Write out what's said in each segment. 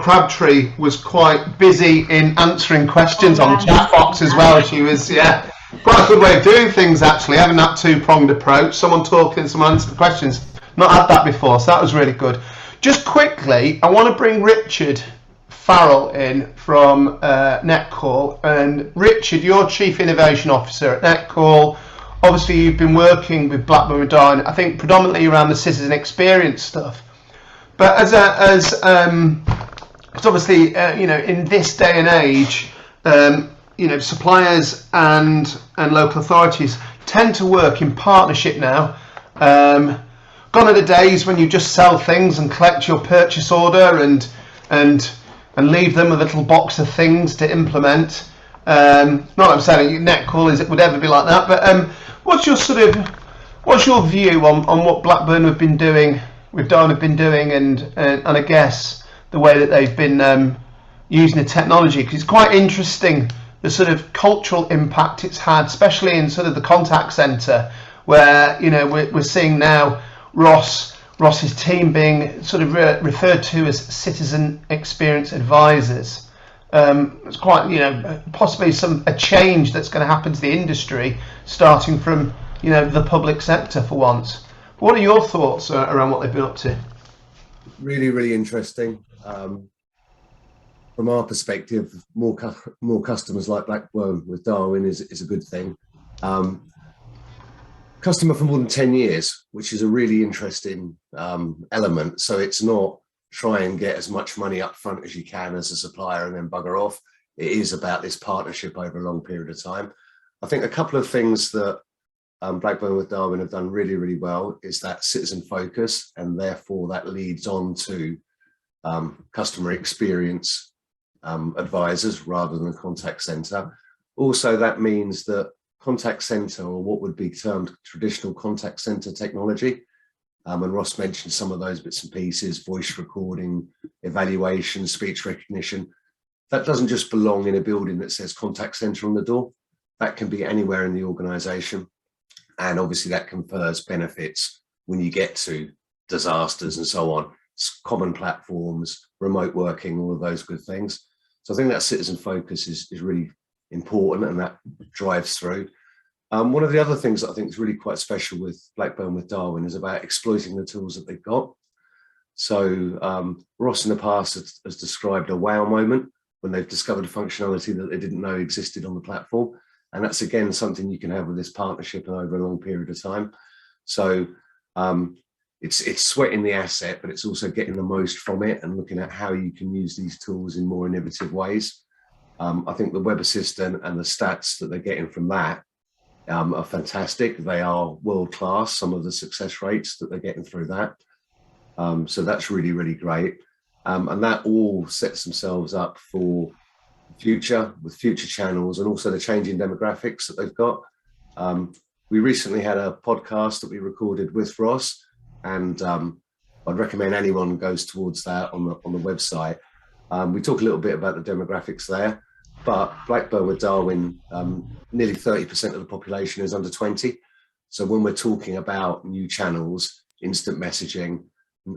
Crabtree was quite busy in answering questions on chat box as well. She was, quite a good way of doing things, actually, having that two-pronged approach. Someone talking, someone answering questions. Not had that before, so that was really good. Just quickly, I want to bring Richard Farrell in from Netcall. And Richard, you're Chief Innovation Officer at Netcall. Obviously, you've been working with Blackburn and Darwin, I think predominantly around the citizen experience stuff. But as obviously, in this day and age, suppliers and local authorities tend to work in partnership now. Gone are the days when you just sell things and collect your purchase order and leave them a little box of things to implement. Not that I'm saying Netcall would ever be like that, but what's your view on what Blackburn have been doing, with Darwin have been doing, and I guess the way that they've been using the technology? Because it's quite interesting the sort of cultural impact it's had, especially in sort of the contact centre, where we're seeing now Ross's team being sort of referred to as citizen experience advisors. It's quite possibly a change that's going to happen to the industry, starting from the public sector for once. What are your thoughts around what they've been up to? Really, really interesting. From our perspective, more customers like Blackburn with Darwin is a good thing. Customer for more than 10 years, which is a really interesting element. So it's not try and get as much money up front as you can as a supplier and then bugger off. It is about this partnership over a long period of time. I think a couple of things that Blackburn with Darwin have done really, really well is that citizen focus, and therefore that leads on to customer experience advisors rather than a contact center. Also, that means that contact center, or what would be termed traditional contact center technology, and Ross mentioned some of those bits and pieces, voice recording, evaluation, speech recognition, that doesn't just belong in a building that says contact center on the door. That can be anywhere in the organization. And obviously that confers benefits when you get to disasters and so on. It's common platforms, remote working, all of those good things. So I think that citizen focus is really important, and that drives through. One of the other things that I think is really quite special with Blackburn with Darwin is about exploiting the tools that they've got. So Ross in the past has described a wow moment when they've discovered a functionality that they didn't know existed on the platform. And that's, again, something you can have with this partnership and over a long period of time. So it's sweating the asset, but it's also getting the most from it and looking at how you can use these tools in more innovative ways. I think the web assistant and the stats that they're getting from that are fantastic. They are world-class, some of the success rates that they're getting through that. So that's really, really great. And that all sets themselves up for future, with future channels, and also the changing demographics that they've got. We recently had a podcast that we recorded with Ross, and I'd recommend anyone goes towards that on the website. We talk a little bit about the demographics there, but Blackburn with Darwin, nearly 30% of the population is under 20. So when we're talking about new channels, instant messaging,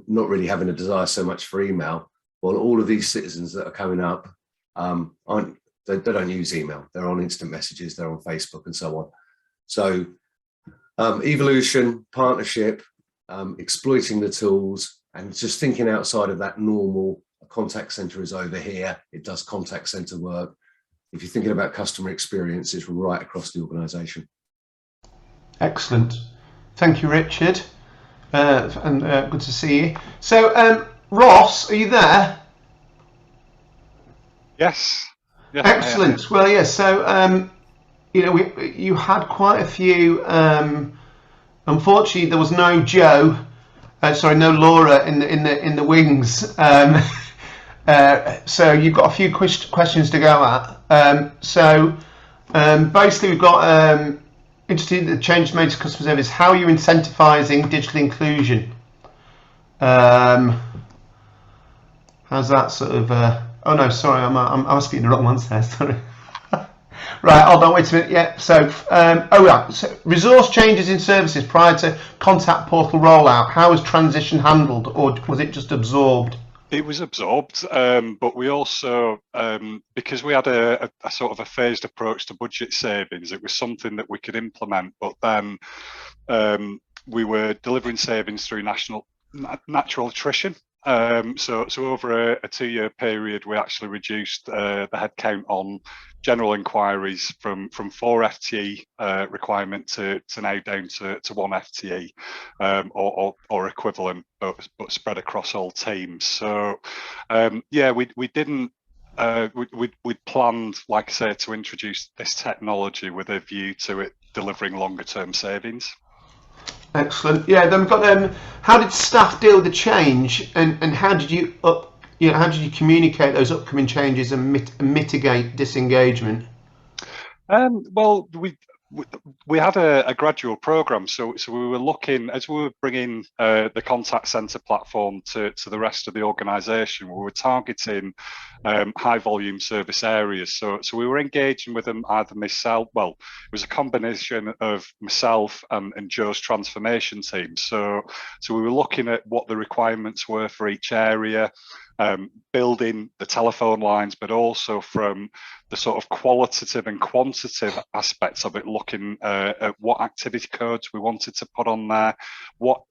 not really having a desire so much for email, well, all of these citizens that are coming up they don't use email. They're on instant messages, they're on Facebook and so on. So evolution, partnership, exploiting the tools, and just thinking outside of that normal. A contact center is over here, it does contact center work. If you're thinking about customer experiences right across the organization. Excellent. Thank you, Richard. And good to see you. So Ross, are you there? Yes. Excellent. Well, yes. So you had quite a few. Unfortunately, there was no Joe. No Laura in the wings. So you've got a few questions to go at. Basically, we've got interested in the changes made to customer service. How are you incentivizing digital inclusion? How's that sort of? Oh no, sorry, I'm asking the wrong ones there. Sorry. Right, hold on, wait a minute. Yeah, so so resource changes in services prior to contact portal rollout. How was transition handled, or was it just absorbed? It was absorbed, but we also, because we had a sort of a phased approach to budget savings, it was something that we could implement. But then we were delivering savings through natural attrition. So over a 2-year period, we actually reduced the headcount on general inquiries from 4 FTE requirement to now down to 1 FTE or equivalent, but spread across all teams. So yeah, we didn't. We'd planned, like I say, to introduce this technology with a view to it delivering longer term savings. Excellent. Yeah, then we've got how did staff deal with the change, and how did you how did you communicate those upcoming changes and mitigate disengagement? Well, we had a gradual program, so we were looking, as we were bringing the contact center platform to the rest of the organization, we were targeting high volume service areas. So we were engaging with them, either myself, well, it was a combination of myself and Joe's transformation team. So we were looking at what the requirements were for each area, building the telephone lines, but also from the sort of qualitative and quantitative aspects of it, looking at what activity codes we wanted to put on there, what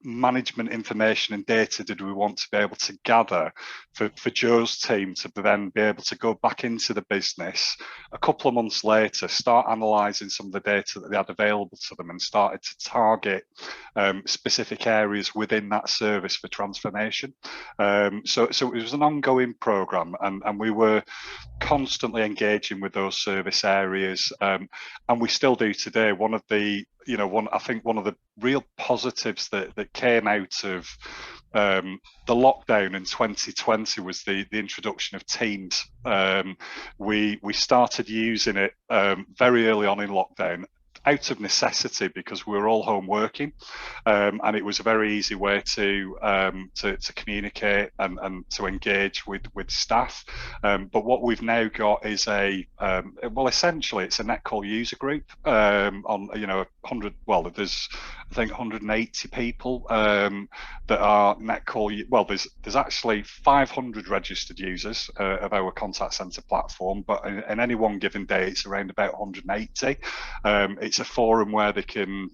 management information and data did we want to be able to gather for Joe's team to then be able to go back into the business a couple of months later, start analysing some of the data that they had available to them, and started to target specific areas within that service for transformation. So it was an ongoing programme, and we were constantly engaging with those service areas, and we still do today. One of the one of the real positives that came out of the lockdown in 2020 was the introduction of Teams. We started using it very early on in lockdown, out of necessity, because we were all home working, and it was a very easy way to communicate and to engage with staff. But what we've now got is essentially it's a Netcall user group on 100. Well, there's I think 180 people that are Netcall. Well, there's actually 500 registered users of our contact center platform, but in any one given day, it's around about 180. It's a forum where they can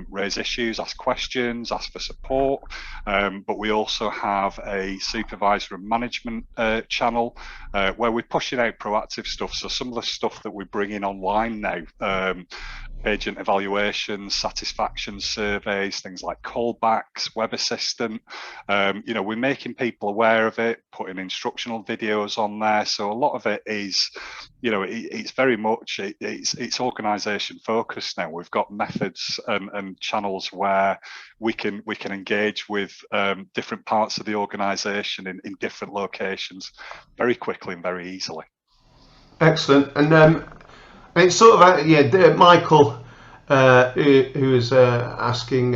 raise issues, ask questions, ask for support, but we also have a supervisor and management channel where we're pushing out proactive stuff. So some of the stuff that we're bringing online now, agent evaluations, satisfaction surveys, things like callbacks, web assistant, we're making people aware of it, putting instructional videos on there. So a lot of it is, it's very much, it's organisation focused now. We've got methods and channels where we can engage with different parts of the organisation in different locations very quickly and very easily. Excellent. And it's sort of Michael, who was asking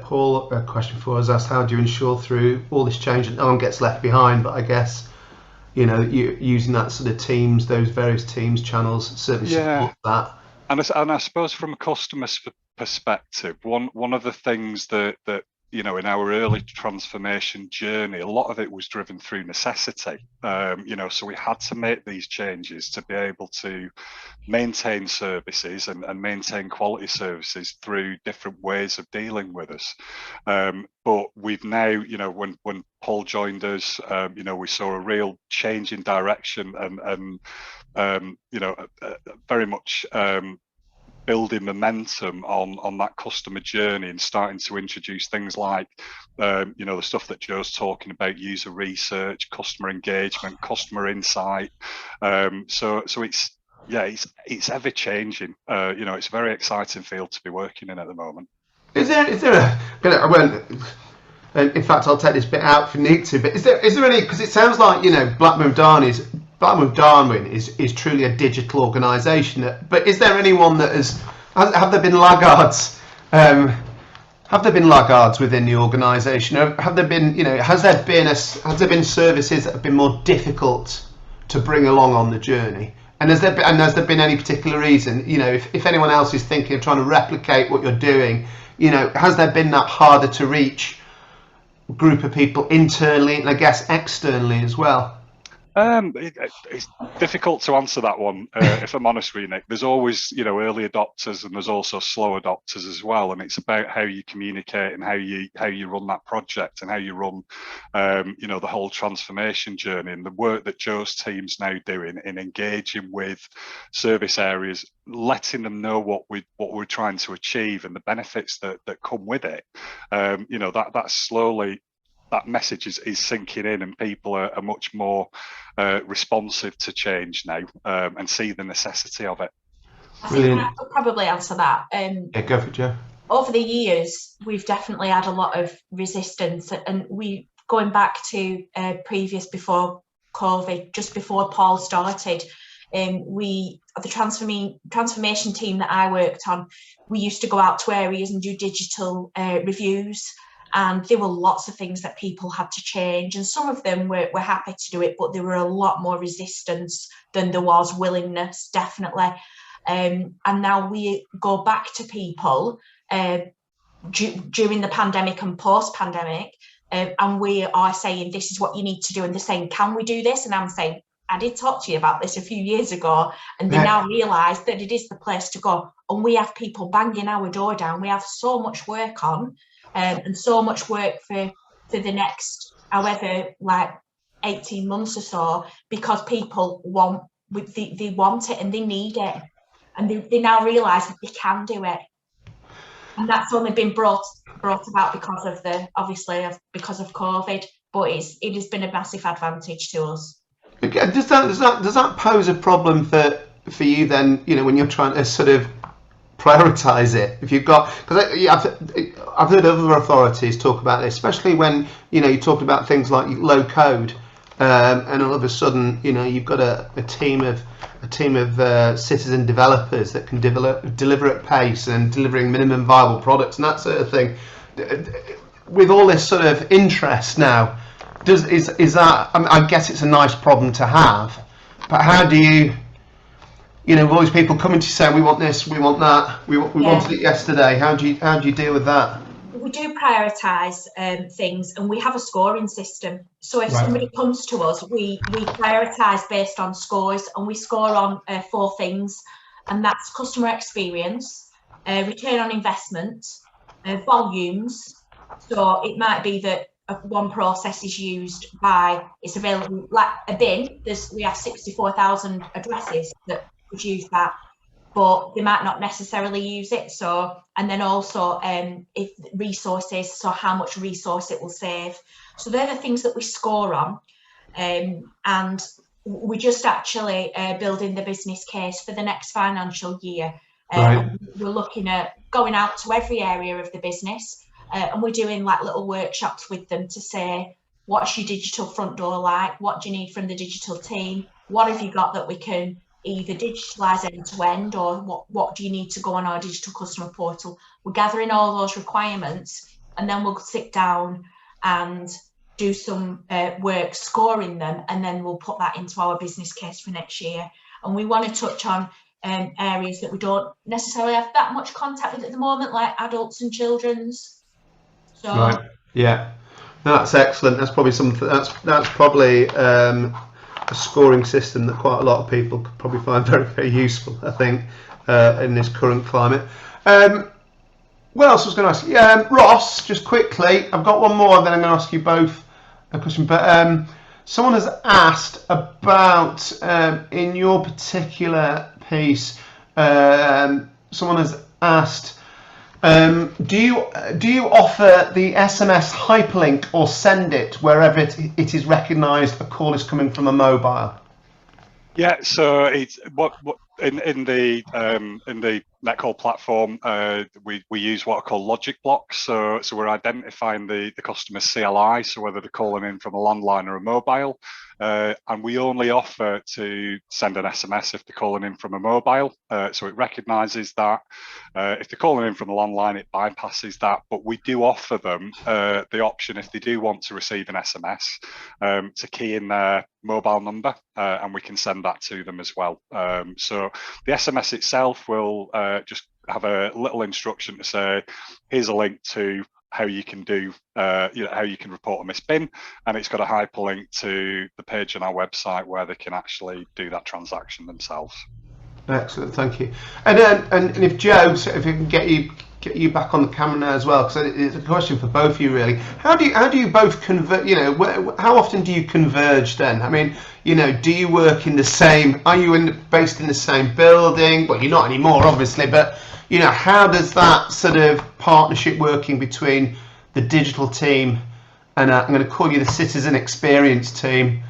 Paul a question for us, asked how do you ensure through all this change that no one gets left behind? But I guess you using that sort of teams, those various teams channels, certainly support that. And I suppose from a customer's perspective, one of the things that in our early transformation journey, a lot of it was driven through necessity. So we had to make these changes to be able to maintain services and maintain quality services through different ways of dealing with us. But we've now, when Paul joined us, we saw a real change in direction and very much building momentum on that customer journey and starting to introduce things like the stuff that Joe's talking about, user research, customer engagement, customer insight. So it's ever changing. It's a very exciting field to be working in at the moment. Is there in fact, I'll take this bit out if you need to, but is there any, because it sounds like Blackburn Darwin is truly a digital organisation, but is there anyone that have there been laggards? Have there been laggards within the organisation? Have there been, has there been services that have been more difficult to bring along on the journey? And has there been any particular reason? If anyone else is thinking of trying to replicate what you're doing, has there been that harder to reach group of people internally and I guess externally as well? It's difficult to answer that one, if I'm honest with you, Nick. There's always, early adopters, and there's also slow adopters as well. And it's about how you communicate and how you run that project and how you run, the whole transformation journey, and the work that Joe's team's now doing in engaging with service areas, letting them know what we're trying to achieve and the benefits that come with it. That's slowly. That message is sinking in, and people are much more responsive to change now, and see the necessity of it. I think I could probably answer that. Yeah, go for it, Joe. Over the years, we've definitely had a lot of resistance, and we going back to before COVID, just before Paul started. The transformation team that I worked on, we used to go out to areas and do digital reviews. And there were lots of things that people had to change, and some of them were happy to do it, but there were a lot more resistance than there was willingness, definitely. And now we go back to people during the pandemic and post-pandemic, and we are saying, this is what you need to do, and they're saying, can we do this? And I'm saying, I did talk to you about this a few years ago, and they now realise that it is the place to go. And we have people banging our door down. We have so much work on. And so much work for the next, however, 18 months or so, because people they want it and they need it, and they now realise that they can do it, and that's only been brought about because of because of COVID, but it has been a massive advantage to us. Okay. Does that pose a problem for you then? When you're trying to sort of prioritize it, if you've got, because I've heard other authorities talk about this, especially when you talk about things like low code, and all of a sudden you've got a team of citizen developers that can deliver at pace and delivering minimum viable products and that sort of thing. With all this sort of interest now, is that? I guess it's a nice problem to have, but how do you? All these people coming to you saying, we want this, we want that, we wanted it yesterday. How do you deal with that? We do prioritise things, and we have a scoring system. So if somebody comes to us, we prioritise based on scores, and we score on 4 things, and that's customer experience, return on investment, volumes. So it might be that one process is used it's available, like a bin. We have 64,000 addresses that would use that, but they might not necessarily use it. So, and then also if resources, so how much resource it will save. So they're the things that we score on, and we're just actually building the business case for the next financial year. We're looking at going out to every area of the business, and we're doing little workshops with them to say, what's your digital front door like? What do you need from the digital team? What have you got that we can either digitalise end to end, or what do you need to go on our digital customer portal? We're gathering all those requirements, and then we'll sit down and do some work scoring them, and then we'll put that into our business case for next year. And we want to touch on areas that we don't necessarily have that much contact with at the moment, like adults and children's. So no, that's excellent. That's probably something that's probably a scoring system that quite a lot of people could probably find very, very useful, I think, in this current climate. What else was going to ask you? Ross, just quickly, I've got one more, and then I'm going to ask you both a question. But someone has asked about, in your particular piece, someone has asked, do you offer the SMS hyperlink or send it wherever it is recognised a call is coming from a mobile? Yeah, so it's what in the Netcall platform, we use what are called logic blocks. So we're identifying the customer's CLI, so whether they're calling in from a landline or a mobile, and we only offer to send an SMS if they're calling in from a mobile. So it recognises that. If they're calling in from a landline, it bypasses that. But we do offer them the option, if they do want to receive an SMS, to key in their mobile number, and we can send that to them as well. So the SMS itself will just have a little instruction to say, here's a link to how you can do, how you can report a missed bin, and it's got a hyperlink to the page on our website where they can actually do that transaction themselves. Excellent, thank you. And if Joe, so if we can get you back on the camera now as well, because it's a question for both of you really. How do you both convert? How often do you converge then? I mean, do you work in the same? Are you based in the same building? Well, you're not anymore, obviously, but how does that sort of partnership working between the digital team and I'm going to call you the citizen experience team?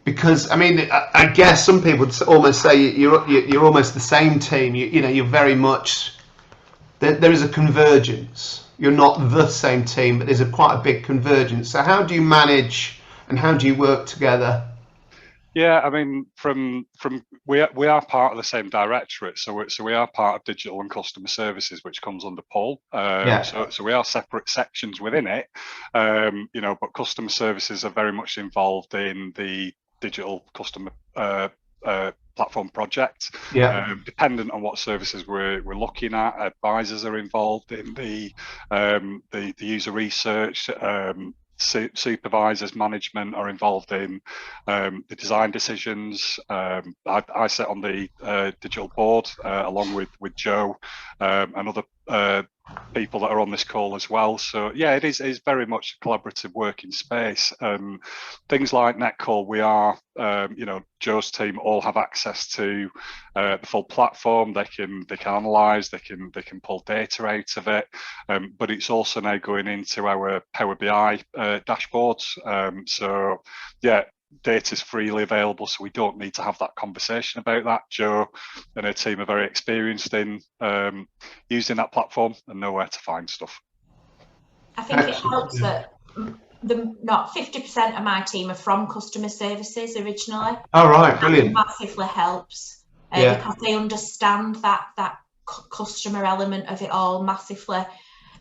Because I mean, I guess some people would almost say you're almost the same team. You're very much there is a convergence. You're not the same team, but there's quite a big convergence. So how do you manage and how do you work together? Yeah, I mean, we are part of the same directorate, so we are part of digital and customer services, which comes under Paul. So we are separate sections within it, but customer services are very much involved in the digital customer platform project. Dependent on what services we're looking at, advisors are involved in the user research. Supervisors, management are involved in the design decisions. I sit on the digital board along with Joe and other people that are on this call as well. So yeah, it is very much a collaborative working space. Things like Netcall, we are, Joe's team all have access to the full platform. They can analyze, they can pull data out of it, but it's also now going into our Power BI dashboards. So yeah, data is freely available, so we don't need to have that conversation about that. Joe and her team are very experienced in using that platform and know where to find stuff. I think it helps that not 50% of my team are from customer services originally. Oh, right, brilliant. That massively helps because they understand that customer element of it all massively,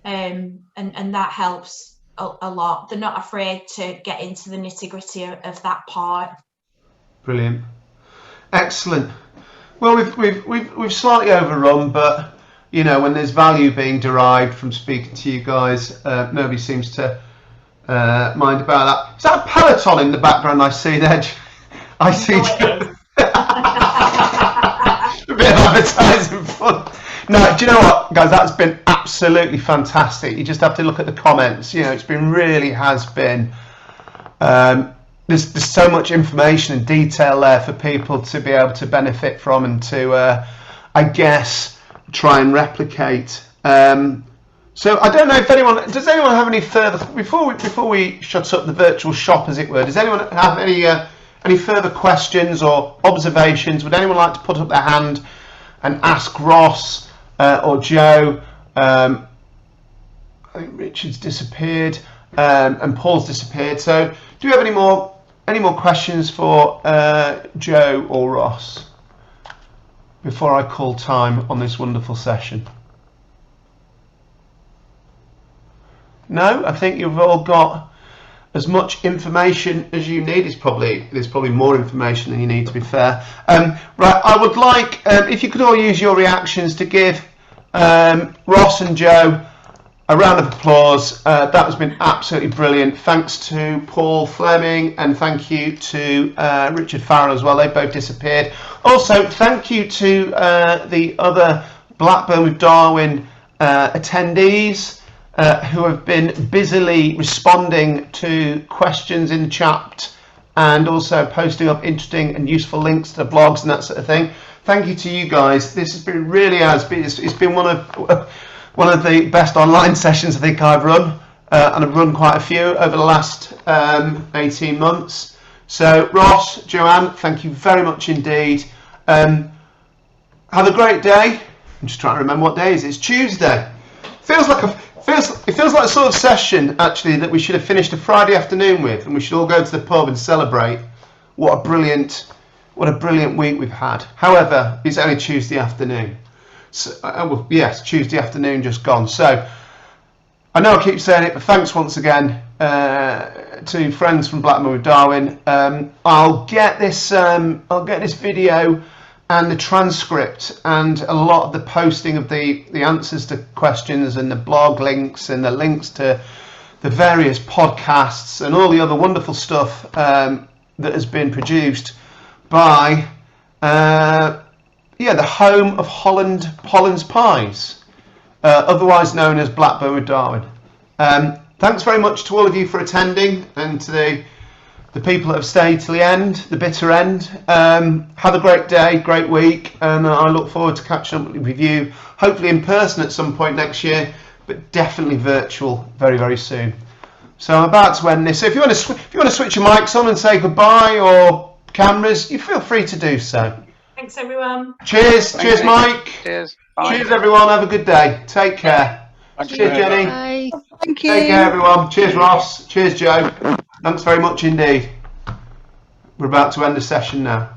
and that helps a lot. They're not afraid to get into the nitty-gritty of that part. Brilliant, excellent. Well, we've slightly overrun, but when there's value being derived from speaking to you guys, nobody seems to mind about that. Is that a Peloton in the background I see there? I see a bit of advertising fun. No, do you know what, guys? That's been absolutely fantastic. You just have to look at the comments. It's been really has been. There's so much information and detail there for people to be able to benefit from and to, I guess, try and replicate. So I don't know if does anyone have any further before we shut up the virtual shop, as it were? Does anyone have any further questions or observations? Would anyone like to put up their hand and ask Ross or Joe? I think Richard's disappeared and Paul's disappeared. So do you have any more questions for Joe or Ross before I call time on this wonderful session? No, I think you've all got as much information as you need. There's probably more information than you need, to be fair. Right, I would like, if you could all use your reactions to give Ross and Joe a round of applause. That has been absolutely brilliant. Thanks to Paul Fleming and thank you to Richard Farrell as well. They both disappeared. Also, thank you to the other Blackburn with Darwin attendees who have been busily responding to questions in the chat and also posting up interesting and useful links to the blogs and that sort of thing. Thank you to you guys. This has been it's been one of the best online sessions I think I've run, and I've run quite a few over the last 18 months. So Ross, Joanne, thank you very much indeed. Have a great day. I'm just trying to remember what day it is. It's Tuesday. It feels like a sort of session actually that we should have finished a Friday afternoon with, and we should all go to the pub and celebrate. What a brilliant week we've had. However, it's only Tuesday afternoon. So, well, yes, Tuesday afternoon just gone. So I know I keep saying it, but thanks once again to friends from Blackburn with Darwin. I'll get this video and the transcript and a lot of the posting of the answers to questions and the blog links and the links to the various podcasts and all the other wonderful stuff that has been produced by the home of Holland's Pies, otherwise known as Blackburn with Darwin. Thanks very much to all of you for attending, and to the people that have stayed till the end, the bitter end. Have a great day, great week, and I look forward to catching up with you, hopefully in person at some point next year, but definitely virtual very, very soon. So I'm about to end this. So if you want to switch your mics on and say goodbye, or cameras, you feel free to do so. Thanks, everyone. Cheers. Cheers, Mike. Cheers. Bye. Cheers, everyone. Have a good day. Take care. Thank you. Cheers, Jenny. Bye. Thank you. Take care, everyone. Cheers, Ross. Cheers, Joe. Thanks very much indeed. We're about to end the session now.